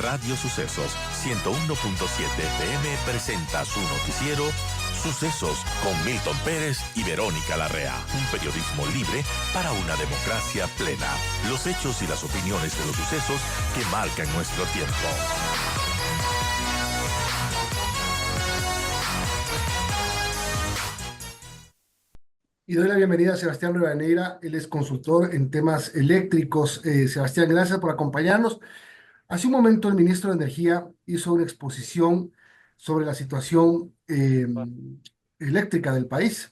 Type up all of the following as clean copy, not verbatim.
Radio Sucesos 101.7 FM presenta su noticiero Sucesos con Milton Pérez y Verónica Larrea. Un periodismo libre para una democracia plena. Los hechos y las opiniones de los sucesos que marcan nuestro tiempo. Y doy la bienvenida a Sebastián Rivadeneira, él es consultor en temas eléctricos. Sebastián, gracias por acompañarnos. Hace un momento el ministro de Energía hizo una exposición sobre la situación eléctrica del país.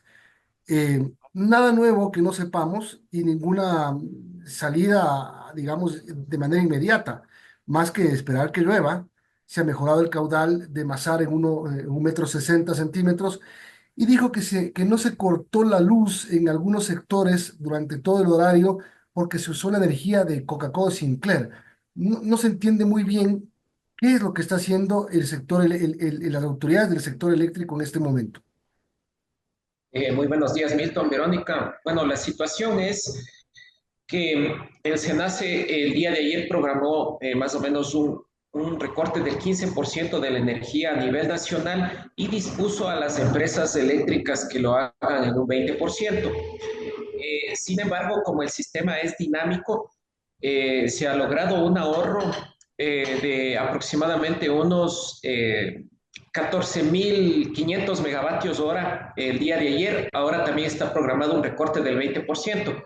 Nada nuevo que no sepamos y ninguna salida, digamos, de manera inmediata, más que esperar que llueva. Se ha mejorado el caudal de Masar en 1,60 m y dijo que no se cortó la luz en algunos sectores durante todo el horario porque se usó la energía de Coca-Cola Sinclair. No se entiende muy bien qué es lo que está haciendo el sector, las autoridades del sector eléctrico en este momento. Muy buenos días, Milton, Verónica. Bueno, la situación es que el SENACE el día de ayer programó más o menos un recorte del 15% de la energía a nivel nacional y dispuso a las empresas eléctricas que lo hagan en un 20%. Sin embargo, como el sistema es dinámico, se ha logrado un ahorro de aproximadamente unos 14.500 megavatios hora el día de ayer. Ahora también está programado un recorte del 20%.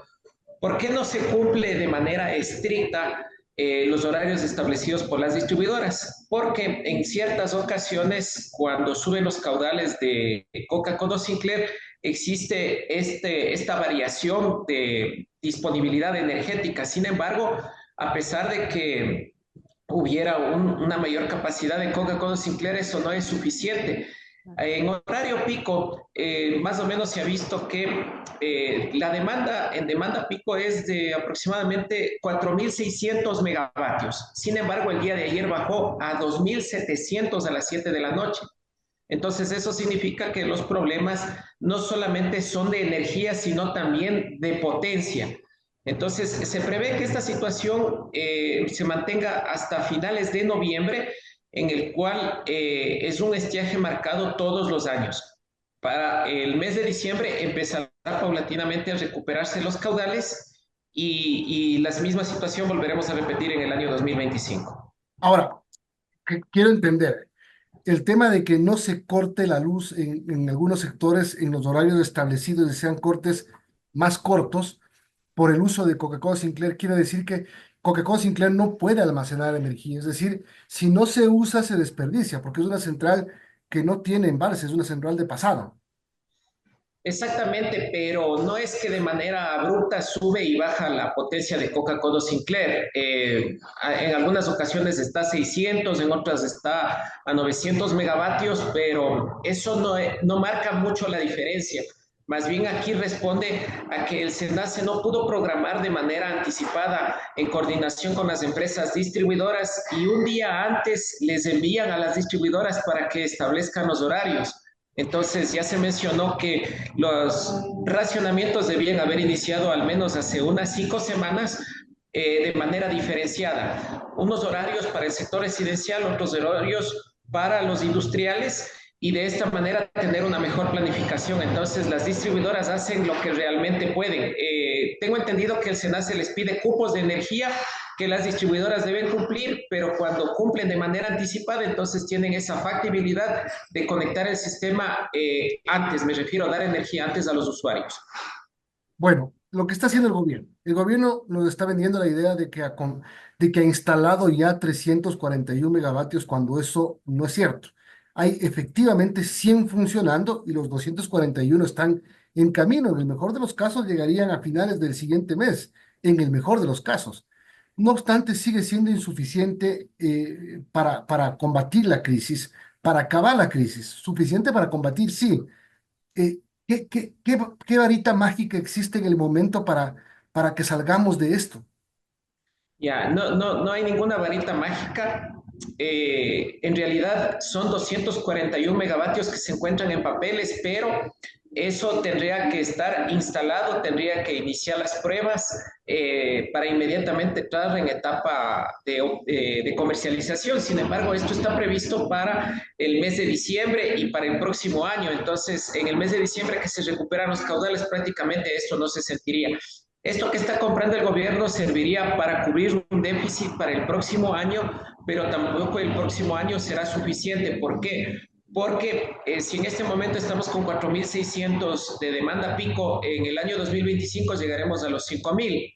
¿Por qué no se cumple de manera estricta los horarios establecidos por las distribuidoras? Porque en ciertas ocasiones, cuando suben los caudales de Coca-Cola Sinclair, existe esta variación de disponibilidad energética. Sin embargo, a pesar de que hubiera una mayor capacidad de Coca-Cola Sinclair, eso no es suficiente. En horario pico, más o menos se ha visto que la demanda en demanda pico es de aproximadamente 4.600 megavatios. Sin embargo, el día de ayer bajó a 2.700 a las 7 de la noche. Entonces, eso significa que los problemas no solamente son de energía, sino también de potencia. Entonces, se prevé que esta situación se mantenga hasta finales de noviembre, en el cual es un estiaje marcado todos los años. Para el mes de diciembre empezará paulatinamente a recuperarse los caudales y la misma situación volveremos a repetir en el año 2025. Ahora, quiero entender, el tema de que no se corte la luz en algunos sectores en los horarios establecidos y sean cortes más cortos por el uso de Coca-Cola Sinclair, quiere decir que Coca-Cola Sinclair no puede almacenar energía. Es decir, si no se usa, se desperdicia, porque es una central que no tiene embalse, es una central de pasada. Exactamente, pero no es que de manera abrupta sube y baja la potencia de Coca-Cola Sinclair. En algunas ocasiones está a 600, en otras está a 900 megavatios, pero eso no marca mucho la diferencia. Más bien aquí responde a que el SENACE no pudo programar de manera anticipada en coordinación con las empresas distribuidoras y un día antes les envían a las distribuidoras para que establezcan los horarios. Entonces ya se mencionó que los racionamientos debían haber iniciado al menos hace unas 5 semanas de manera diferenciada. Unos horarios para el sector residencial, otros horarios para los industriales y de esta manera tener una mejor planificación. Entonces las distribuidoras hacen lo que realmente pueden. Tengo entendido que el SENACE les pide cupos de energía que las distribuidoras deben cumplir, pero cuando cumplen de manera anticipada, entonces tienen esa factibilidad de conectar el sistema antes, me refiero a dar energía antes a los usuarios. Bueno, lo que está haciendo el gobierno nos está vendiendo la idea de que ha instalado ya 341 megavatios cuando eso no es cierto. Hay efectivamente 100 funcionando y los 241 están en camino. En el mejor de los casos llegarían a finales del siguiente mes, en el mejor de los casos. No obstante, sigue siendo insuficiente para combatir la crisis, para acabar la crisis. Suficiente para combatir, sí. ¿Qué varita mágica existe en el momento para que salgamos de esto? Ya, no hay ninguna varita mágica. En realidad son 241 megavatios que se encuentran en papeles, pero eso tendría que estar instalado, tendría que iniciar las pruebas para inmediatamente entrar en etapa de comercialización. Sin embargo, esto está previsto para el mes de diciembre y para el próximo año. Entonces, en el mes de diciembre que se recuperan los caudales, prácticamente esto no se sentiría. Esto que está comprando el gobierno serviría para cubrir un déficit para el próximo año, pero tampoco el próximo año será suficiente. ¿Por qué? Porque si en este momento estamos con 4.600 de demanda pico, en el año 2025 llegaremos a los 5.000.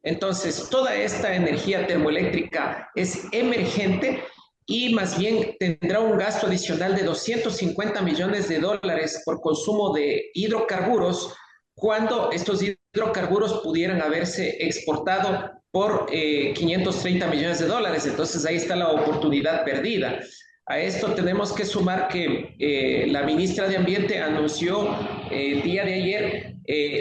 Entonces, toda esta energía termoeléctrica es emergente y más bien tendrá un gasto adicional de 250 millones de dólares por consumo de hidrocarburos, cuando estos hidrocarburos pudieran haberse exportado por 530 millones de dólares. Entonces ahí está la oportunidad perdida. A esto tenemos que sumar que la ministra de Ambiente anunció el día de ayer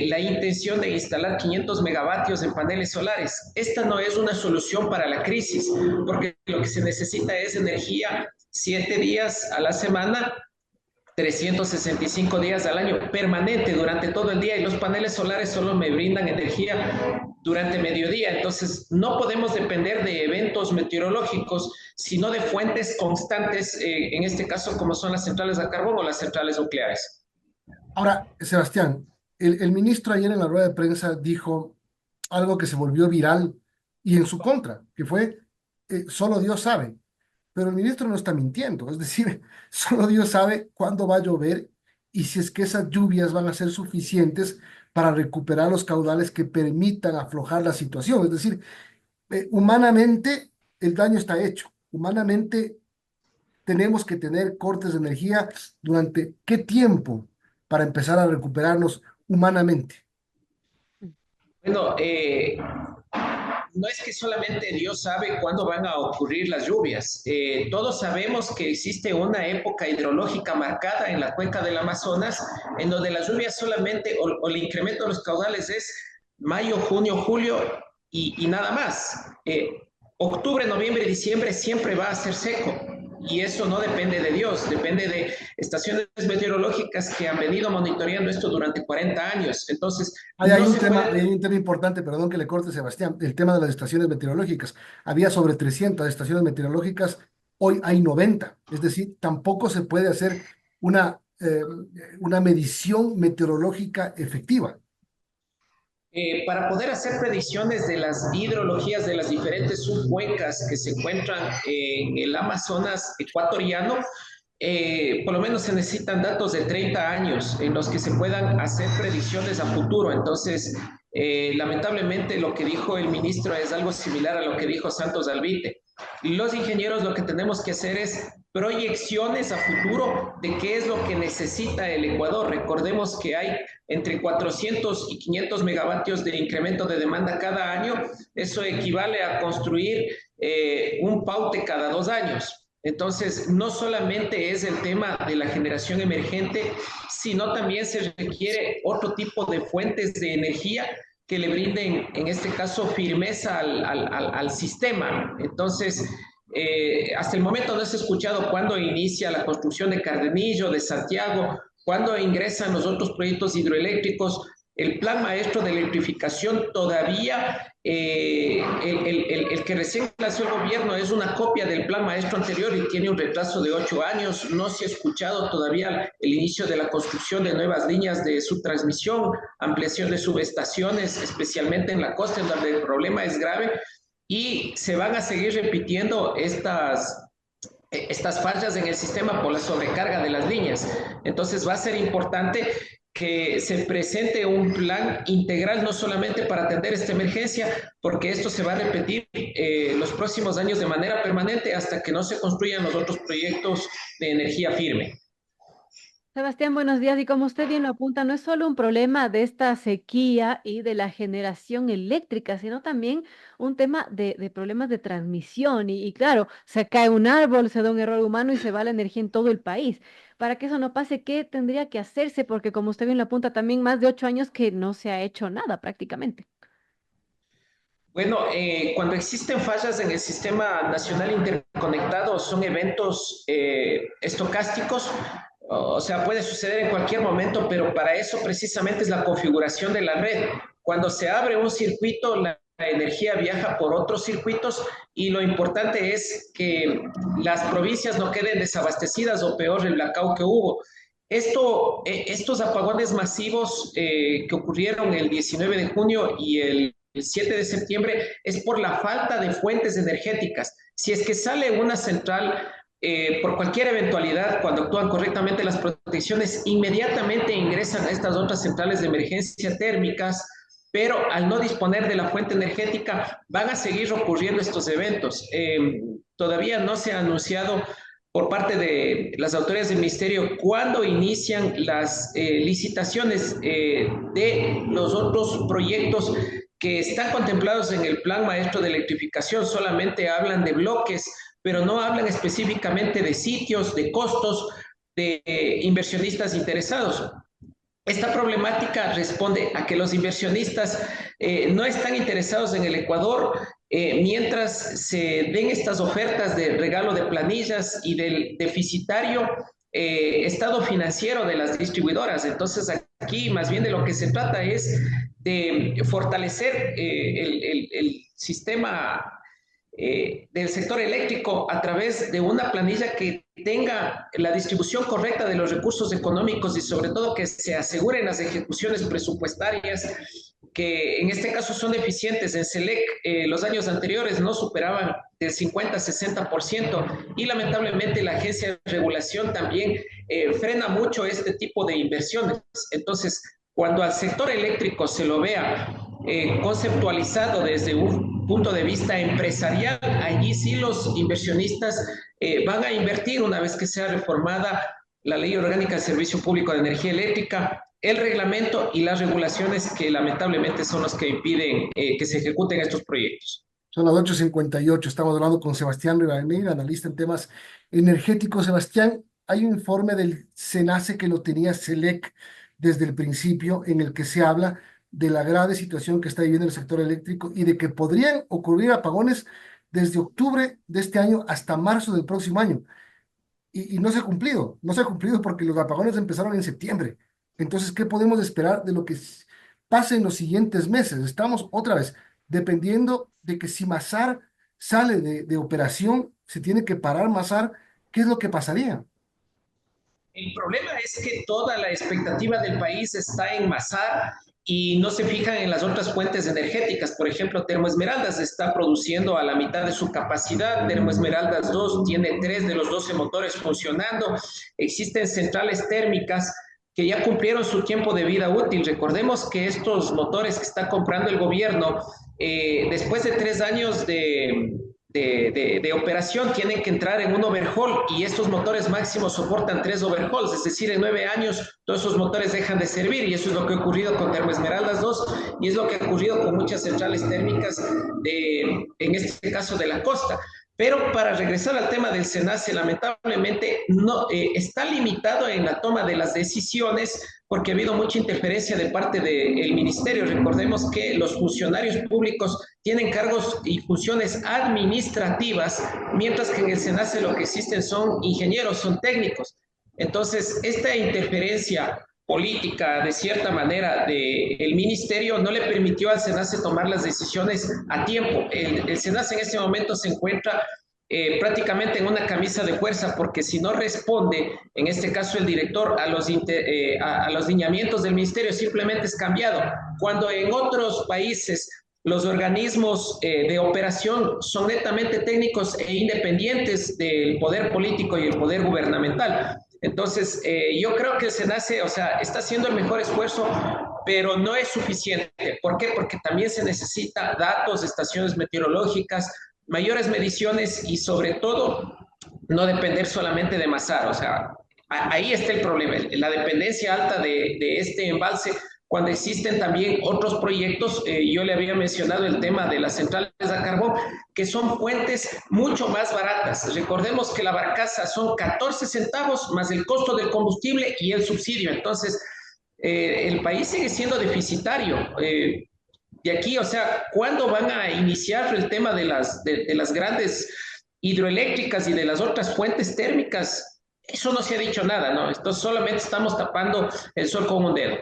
la intención de instalar 500 megavatios en paneles solares. Esta no es una solución para la crisis, porque lo que se necesita es energía 7 días a la semana, 365 días al año, permanente durante todo el día, y los paneles solares solo me brindan energía durante mediodía. Entonces, no podemos depender de eventos meteorológicos, sino de fuentes constantes, en este caso como son las centrales a carbón o las centrales nucleares. Ahora, Sebastián, el ministro ayer en la rueda de prensa dijo algo que se volvió viral y en su contra, que fue, solo Dios sabe. Pero el ministro no está mintiendo, es decir, solo Dios sabe cuándo va a llover y si es que esas lluvias van a ser suficientes para recuperar los caudales que permitan aflojar la situación. Es decir, humanamente el daño está hecho. Humanamente tenemos que tener cortes de energía durante qué tiempo para empezar a recuperarnos humanamente. Bueno, no es que solamente Dios sabe cuándo van a ocurrir las lluvias. Todos sabemos que existe una época hidrológica marcada en la cuenca del Amazonas, en donde las lluvias solamente, o el incremento de los caudales es mayo, junio, julio y nada más. Octubre, noviembre y diciembre siempre va a ser seco. Y eso no depende de Dios, depende de estaciones meteorológicas que han venido monitoreando esto durante 40 años. Entonces, Hay, no hay un se tema, puede... hay un tema importante, perdón que le corte, Sebastián, el tema de las estaciones meteorológicas. Había sobre 300 estaciones meteorológicas, hoy hay 90. Es decir, tampoco se puede hacer una, una medición meteorológica efectiva. Para poder hacer predicciones de las hidrologías de las diferentes subcuencas que se encuentran en el Amazonas ecuatoriano, por lo menos se necesitan datos de 30 años en los que se puedan hacer predicciones a futuro. Entonces, lamentablemente lo que dijo el ministro es algo similar a lo que dijo Santos Albite. Los ingenieros lo que tenemos que hacer es proyecciones a futuro de qué es lo que necesita el Ecuador. Recordemos que hay entre 400 y 500 megavatios de incremento de demanda cada año. Eso equivale a construir un paute cada 2 años. Entonces, no solamente es el tema de la generación emergente, sino también se requiere otro tipo de fuentes de energía que le brinden, en este caso, firmeza al sistema. Entonces, hasta el momento no se ha escuchado cuándo inicia la construcción de Cardenillo, de Santiago, cuándo ingresan los otros proyectos hidroeléctricos. El plan maestro de electrificación todavía, el que recién lanzó el gobierno es una copia del plan maestro anterior y tiene un retraso de 8 años. No se ha escuchado todavía el inicio de la construcción de nuevas líneas de subtransmisión, ampliación de subestaciones, especialmente en la costa, en donde el problema es grave, y se van a seguir repitiendo estas fallas en el sistema por la sobrecarga de las líneas. Entonces va a ser importante que se presente un plan integral, no solamente para atender esta emergencia, porque esto se va a repetir los próximos años de manera permanente hasta que no se construyan los otros proyectos de energía firme. Sebastián, buenos días. Y como usted bien lo apunta, no es solo un problema de esta sequía y de la generación eléctrica, sino también un tema de problemas de transmisión. Y claro, se cae un árbol, se da un error humano y se va la energía en todo el país. Para que eso no pase, ¿qué tendría que hacerse? Porque como usted bien lo apunta, también más de 8 años que no se ha hecho nada prácticamente. Bueno, cuando existen fallas en el sistema nacional interconectado, son eventos estocásticos. O sea, puede suceder en cualquier momento, pero para eso precisamente es la configuración de la red. Cuando se abre un circuito, la energía viaja por otros circuitos y lo importante es que las provincias no queden desabastecidas o peor el blackout que hubo. Estos apagones masivos que ocurrieron el 19 de junio y el 7 de septiembre es por la falta de fuentes energéticas. Si es que sale una central por cualquier eventualidad, cuando actúan correctamente las protecciones, inmediatamente ingresan a estas otras centrales de emergencia térmicas, pero al no disponer de la fuente energética van a seguir ocurriendo estos eventos. Todavía no se ha anunciado por parte de las autoridades del ministerio cuándo inician las licitaciones de los otros proyectos que están contemplados en el Plan Maestro de Electrificación. Solamente hablan de bloques, pero no hablan específicamente de sitios, de costos, de inversionistas interesados. Esta problemática responde a que los inversionistas no están interesados en el Ecuador mientras se den estas ofertas de regalo de planillas y del deficitario estado financiero de las distribuidoras. Entonces aquí más bien de lo que se trata es de fortalecer el sistema del sector eléctrico a través de una planilla que tenga la distribución correcta de los recursos económicos y sobre todo que se aseguren las ejecuciones presupuestarias que en este caso son deficientes. En SELEC los años anteriores no superaban del 50-60% y lamentablemente la agencia de regulación también frena mucho este tipo de inversiones. Entonces, cuando al sector eléctrico se lo vea conceptualizado desde un punto de vista empresarial, allí sí los inversionistas van a invertir una vez que sea reformada la Ley Orgánica de Servicio Público de Energía Eléctrica, el reglamento y las regulaciones que lamentablemente son los que impiden que se ejecuten estos proyectos. Son las 8:58. Estamos hablando con Sebastián Rivadeneira, analista en temas energéticos. Sebastián, hay un informe del SENACE que lo tenía SELEC desde el principio, en el que se habla de la grave situación que está viviendo el sector eléctrico y de que podrían ocurrir apagones desde octubre de este año hasta marzo del próximo año. Y no se ha cumplido, no se ha cumplido porque los apagones empezaron en septiembre. Entonces, ¿qué podemos esperar de lo que pase en los siguientes meses? Estamos otra vez dependiendo de que si Masar sale de operación, se tiene que parar Masar, ¿qué es lo que pasaría? El problema es que toda la expectativa del país está en Masar y no se fijan en las otras fuentes energéticas. Por ejemplo, Termoesmeraldas está produciendo a la mitad de su capacidad. Termoesmeraldas 2 tiene 3 de los 12 motores funcionando. Existen centrales térmicas que ya cumplieron su tiempo de vida útil. Recordemos que estos motores que está comprando el gobierno, después de 3 años de operación, tienen que entrar en un overhaul y estos motores máximos soportan 3 overhauls, es decir, en 9 años todos esos motores dejan de servir y eso es lo que ha ocurrido con Termoesmeraldas 2 y es lo que ha ocurrido con muchas centrales térmicas, en este caso de la costa. Pero para regresar al tema del SENACE, lamentablemente no, está limitado en la toma de las decisiones porque ha habido mucha interferencia de parte del ministerio. Recordemos que los funcionarios públicos tienen cargos y funciones administrativas, mientras que en el SENACE lo que existen son ingenieros, son técnicos. Entonces, esta interferencia política, de cierta manera, del ministerio no le permitió al SENACE tomar las decisiones a tiempo. El SENACE en este momento se encuentra prácticamente en una camisa de fuerza, porque si no responde, en este caso el director, a los lineamientos del ministerio, simplemente es cambiado. Cuando en otros países los organismos de operación son netamente técnicos e independientes del poder político y el poder gubernamental. Entonces, yo creo que el SENACE, o sea, está haciendo el mejor esfuerzo, pero no es suficiente. ¿Por qué? Porque también se necesita datos de estaciones meteorológicas, mayores mediciones y sobre todo no depender solamente de Masar. O sea, ahí está el problema, la dependencia alta de este embalse, cuando existen también otros proyectos. Yo le había mencionado el tema de las centrales a carbón, que son fuentes mucho más baratas. Recordemos que la barcaza son 14 centavos más el costo del combustible y el subsidio. Entonces, el país sigue siendo deficitario. De aquí, o sea, ¿cuándo van a iniciar el tema de las grandes hidroeléctricas y de las otras fuentes térmicas? Eso no se ha dicho nada, ¿no? Esto solamente estamos tapando el sol con un dedo.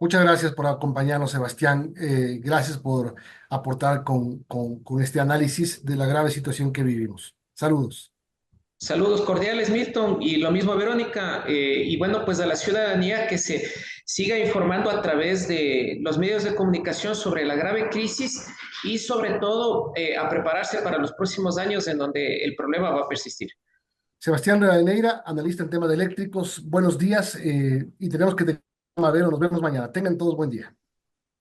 Muchas gracias por acompañarnos, Sebastián. Gracias por aportar con este análisis de la grave situación que vivimos. Saludos. Saludos cordiales, Milton, y lo mismo, Verónica. Y bueno, pues a la ciudadanía que se siga informando a través de los medios de comunicación sobre la grave crisis y sobre todo a prepararse para los próximos años en donde el problema va a persistir. Sebastián Rivadeneira, analista en temas de eléctricos. Buenos días y tenemos que... Madero, nos vemos mañana. Tengan todos buen día.